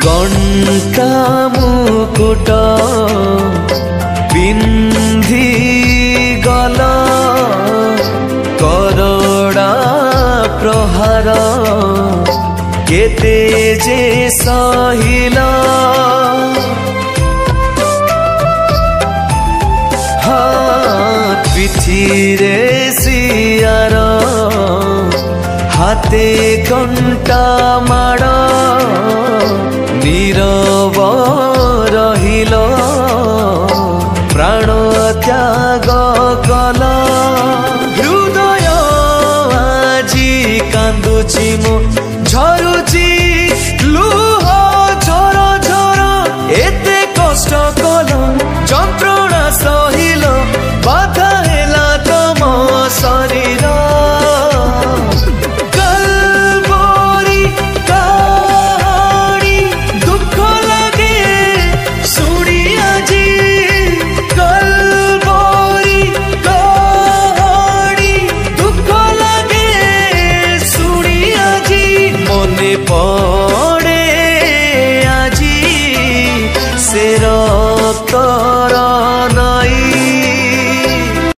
कंटा मुकुट पिंधि गल करोड़ा प्रहार केते जे सहिला पिठीरे सियार हाथे कंटा माड़